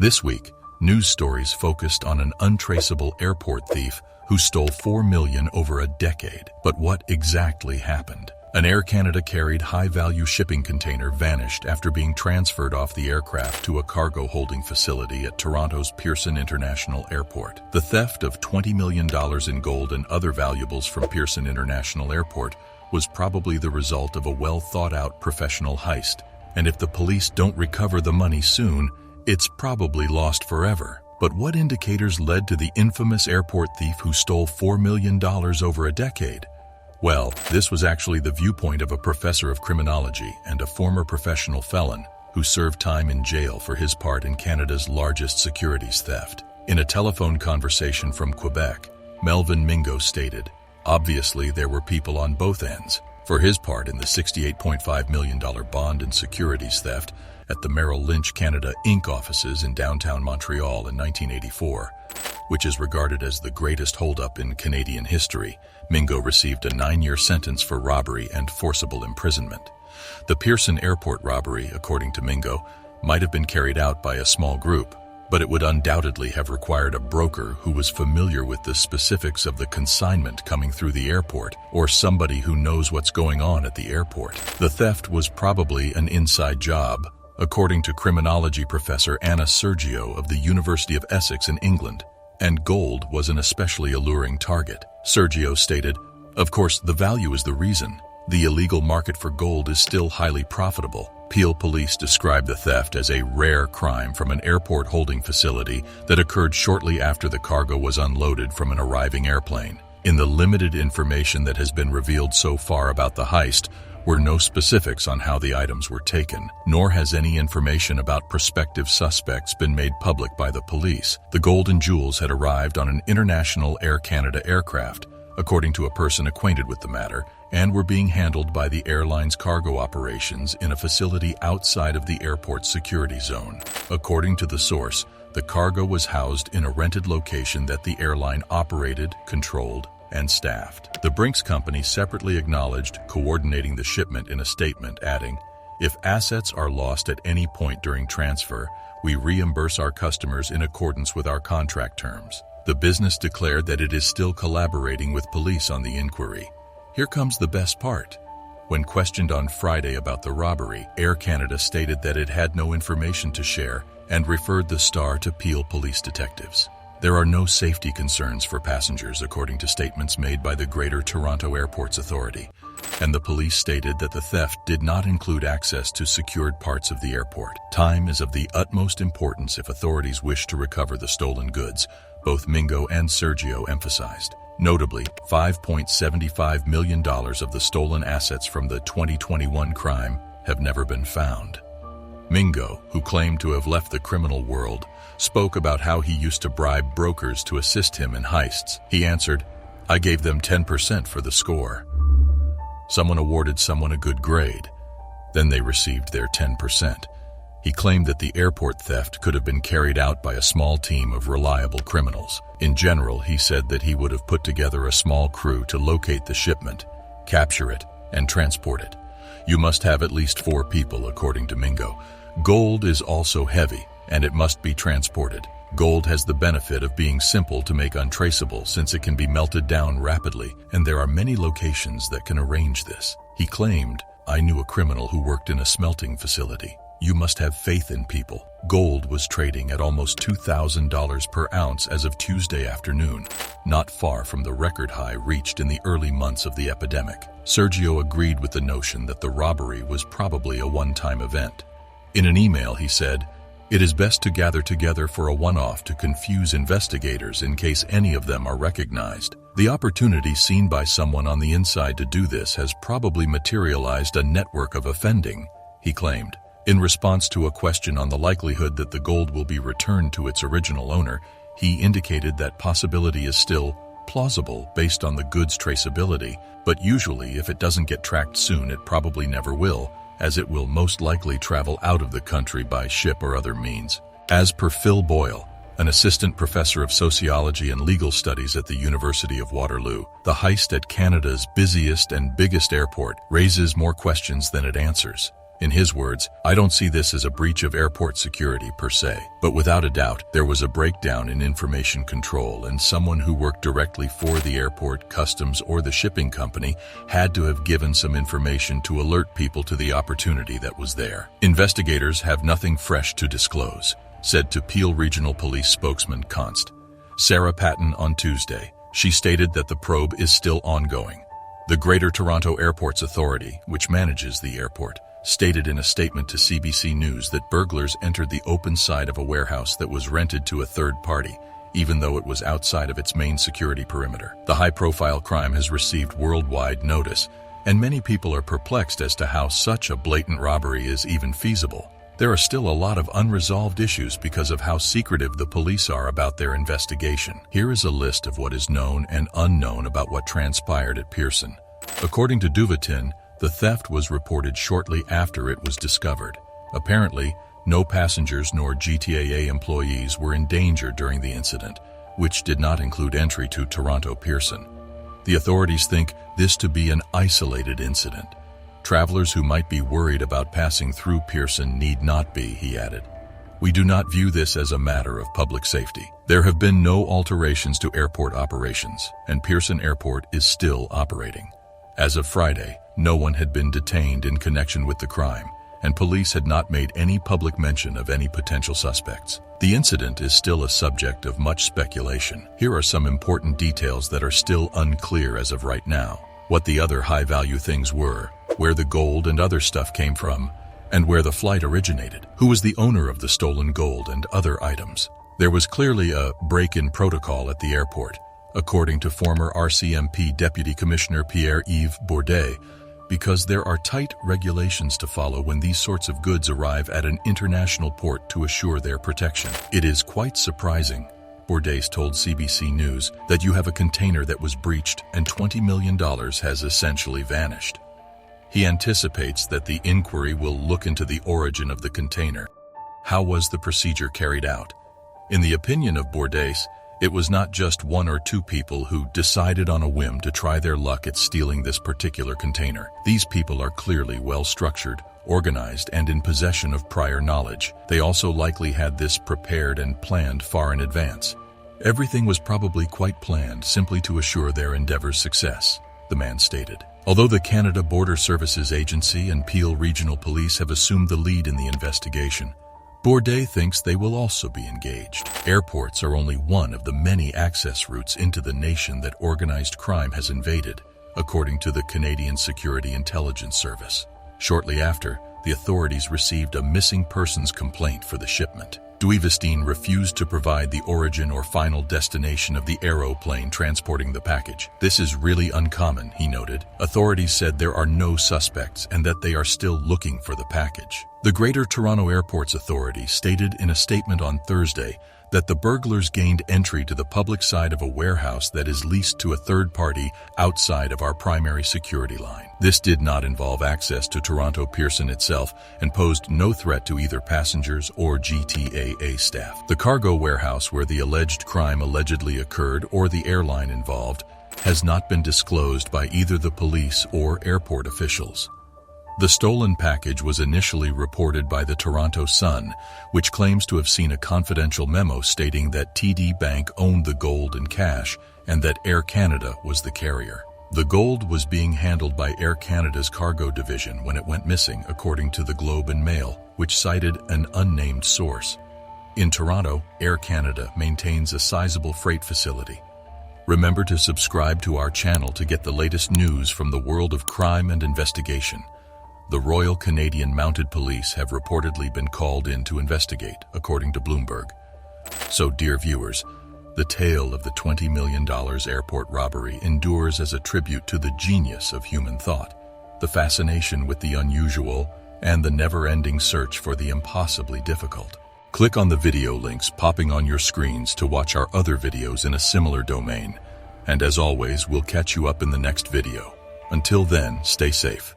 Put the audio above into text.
This week, news stories focused on an untraceable airport thief who stole $4 million over a decade. But what exactly happened? An Air Canada carried high-value shipping container vanished after being transferred off the aircraft to a cargo holding facility at Toronto's Pearson International Airport. The theft of $20 million in gold and other valuables from Pearson International Airport was probably the result of a well-thought-out professional heist. And if the police don't recover the money soon, it's probably lost forever. But what indicators led to the infamous airport thief who stole $4 million over a decade? Well, this was actually the viewpoint of a professor of criminology and a former professional felon who served time in jail for his part in Canada's largest securities theft. In a telephone conversation from Quebec, Melvin Mingo stated, "Obviously, there were people on both ends." For his part in the $68.5 million bond and securities theft at the Merrill Lynch Canada Inc. offices in downtown Montreal in 1984, which is regarded as the greatest holdup in Canadian history, Mingo received a 9-year sentence for robbery and forcible imprisonment. The Pearson Airport robbery, according to Mingo, might have been carried out by a small group, but it would undoubtedly have required a broker who was familiar with the specifics of the consignment coming through the airport, or somebody who knows what's going on at the airport. The theft was probably an inside job, according to criminology professor Anna Sergio of the University of Essex in England, and gold was an especially alluring target. Sergio stated, "Of course, the value is the reason. The illegal market for gold is still highly profitable." Peel police described the theft as a rare crime from an airport holding facility that occurred shortly after the cargo was unloaded from an arriving airplane. In the limited information that has been revealed so far about the heist were no specifics on how the items were taken, nor has any information about prospective suspects been made public by the police. The gold and jewels had arrived on an international Air Canada aircraft, according to a person acquainted with the matter, and were being handled by the airline's cargo operations in a facility outside of the airport's security zone. According to the source, the cargo was housed in a rented location that the airline operated, controlled, and staffed. The Brinks Company separately acknowledged coordinating the shipment in a statement, adding, "If assets are lost at any point during transfer, we reimburse our customers in accordance with our contract terms." The business declared that it is still collaborating with police on the inquiry. Here comes the best part. When questioned on Friday about the robbery, Air Canada stated that it had no information to share and referred the Star to Peel police detectives. There are no safety concerns for passengers, according to statements made by the Greater Toronto Airports Authority, and the police stated that the theft did not include access to secured parts of the airport. Time is of the utmost importance if authorities wish to recover the stolen goods, both Mingo and Sergio emphasized. Notably, $5.75 million of the stolen assets from the 2021 crime have never been found. Mingo, who claimed to have left the criminal world, spoke about how he used to bribe brokers to assist him in heists. He answered, "I gave them 10% for the score. Someone awarded someone a good grade. Then they received their 10%. He claimed that the airport theft could have been carried out by a small team of reliable criminals. In general, he said that he would have put together a small crew to locate the shipment, capture it, and transport it. You must have at least 4 people, according to Mingo. Gold is also heavy, and it must be transported. Gold has the benefit of being simple to make untraceable since it can be melted down rapidly, and there are many locations that can arrange this." He claimed, "I knew a criminal who worked in a smelting facility. You must have faith in people." Gold was trading at almost $2,000 per ounce as of Tuesday afternoon, not far from the record high reached in the early months of the epidemic. Sergio agreed with the notion that the robbery was probably a one-time event. In an email, he said, "It is best to gather together for a one-off to confuse investigators in case any of them are recognized. The opportunity seen by someone on the inside to do this has probably materialized a network of offending," he claimed. In response to a question on the likelihood that the gold will be returned to its original owner, he indicated that possibility is still plausible based on the goods traceability, but usually if it doesn't get tracked soon, it probably never will, as it will most likely travel out of the country by ship or other means. As per Phil Boyle, an assistant professor of sociology and legal studies at the University of Waterloo, the heist at Canada's busiest and biggest airport raises more questions than it answers. In his words, "I don't see this as a breach of airport security per se, but without a doubt, there was a breakdown in information control, and someone who worked directly for the airport, customs, or the shipping company had to have given some information to alert people to the opportunity that was there. Investigators have nothing fresh to disclose," said to Peel Regional Police spokesman Const. Sarah Patton on Tuesday. She stated that the probe is still ongoing. The Greater Toronto Airports Authority, which manages the airport, stated in a statement to CBC News that burglars entered the open side of a warehouse that was rented to a third party, even though it was outside of its main security perimeter. The high-profile crime has received worldwide notice, and many people are perplexed as to how such a blatant robbery is even feasible. There are still a lot of unresolved issues because of how secretive the police are about their investigation. Here is a list of what is known and unknown about what transpired at Pearson. According to Duvatin, the theft was reported shortly after it was discovered. Apparently, no passengers nor GTAA employees were in danger during the incident, which did not include entry to Toronto Pearson. The authorities think this to be an isolated incident. Travelers who might be worried about passing through Pearson need not be, he added. "We do not view this as a matter of public safety. There have been no alterations to airport operations, and Pearson Airport is still operating." As of Friday, no one had been detained in connection with the crime, and police had not made any public mention of any potential suspects. The incident is still a subject of much speculation. Here are some important details that are still unclear as of right now. What the other high-value things were, where the gold and other stuff came from, and where the flight originated. Who was the owner of the stolen gold and other items? There was clearly a break-in protocol at the airport, according to former RCMP Deputy Commissioner Pierre-Yves Bourdet, because there are tight regulations to follow when these sorts of goods arrive at an international port to assure their protection. "It is quite surprising," Bourdet told CBC News, "that you have a container that was breached and $20 million has essentially vanished." He anticipates that the inquiry will look into the origin of the container. How was the procedure carried out? In the opinion of Bourdet, it was not just one or two people who decided on a whim to try their luck at stealing this particular container. These people are clearly well-structured, organized, and in possession of prior knowledge. They also likely had this prepared and planned far in advance. "Everything was probably quite planned simply to assure their endeavor's success," the man stated. Although the Canada Border Services Agency and Peel Regional Police have assumed the lead in the investigation, Bourdet thinks they will also be engaged. Airports are only one of the many access routes into the nation that organized crime has invaded, according to the Canadian Security Intelligence Service. Shortly after, the authorities received a missing persons complaint for the shipment. Duivestein refused to provide the origin or final destination of the aeroplane transporting the package. "This is really uncommon," he noted. Authorities said there are no suspects and that they are still looking for the package. The Greater Toronto Airports Authority stated in a statement on Thursday that the burglars gained entry to the public side of a warehouse that is leased to a third party outside of our primary security line. This did not involve access to Toronto Pearson itself and posed no threat to either passengers or GTAA staff. The cargo warehouse where the alleged crime allegedly occurred or the airline involved has not been disclosed by either the police or airport officials. The stolen package was initially reported by the Toronto Sun, which claims to have seen a confidential memo stating that TD Bank owned the gold and cash and that Air Canada was the carrier. The gold was being handled by Air Canada's cargo division when it went missing, according to the Globe and Mail, which cited an unnamed source. In Toronto, Air Canada maintains a sizable freight facility. Remember to subscribe to our channel to get the latest news from the world of crime and investigation. The Royal Canadian Mounted Police have reportedly been called in to investigate, according to Bloomberg. So, dear viewers, the tale of the $20 million airport robbery endures as a tribute to the genius of human thought, the fascination with the unusual, and the never-ending search for the impossibly difficult. Click on the video links popping on your screens to watch our other videos in a similar domain. And as always, we'll catch you up in the next video. Until then, stay safe.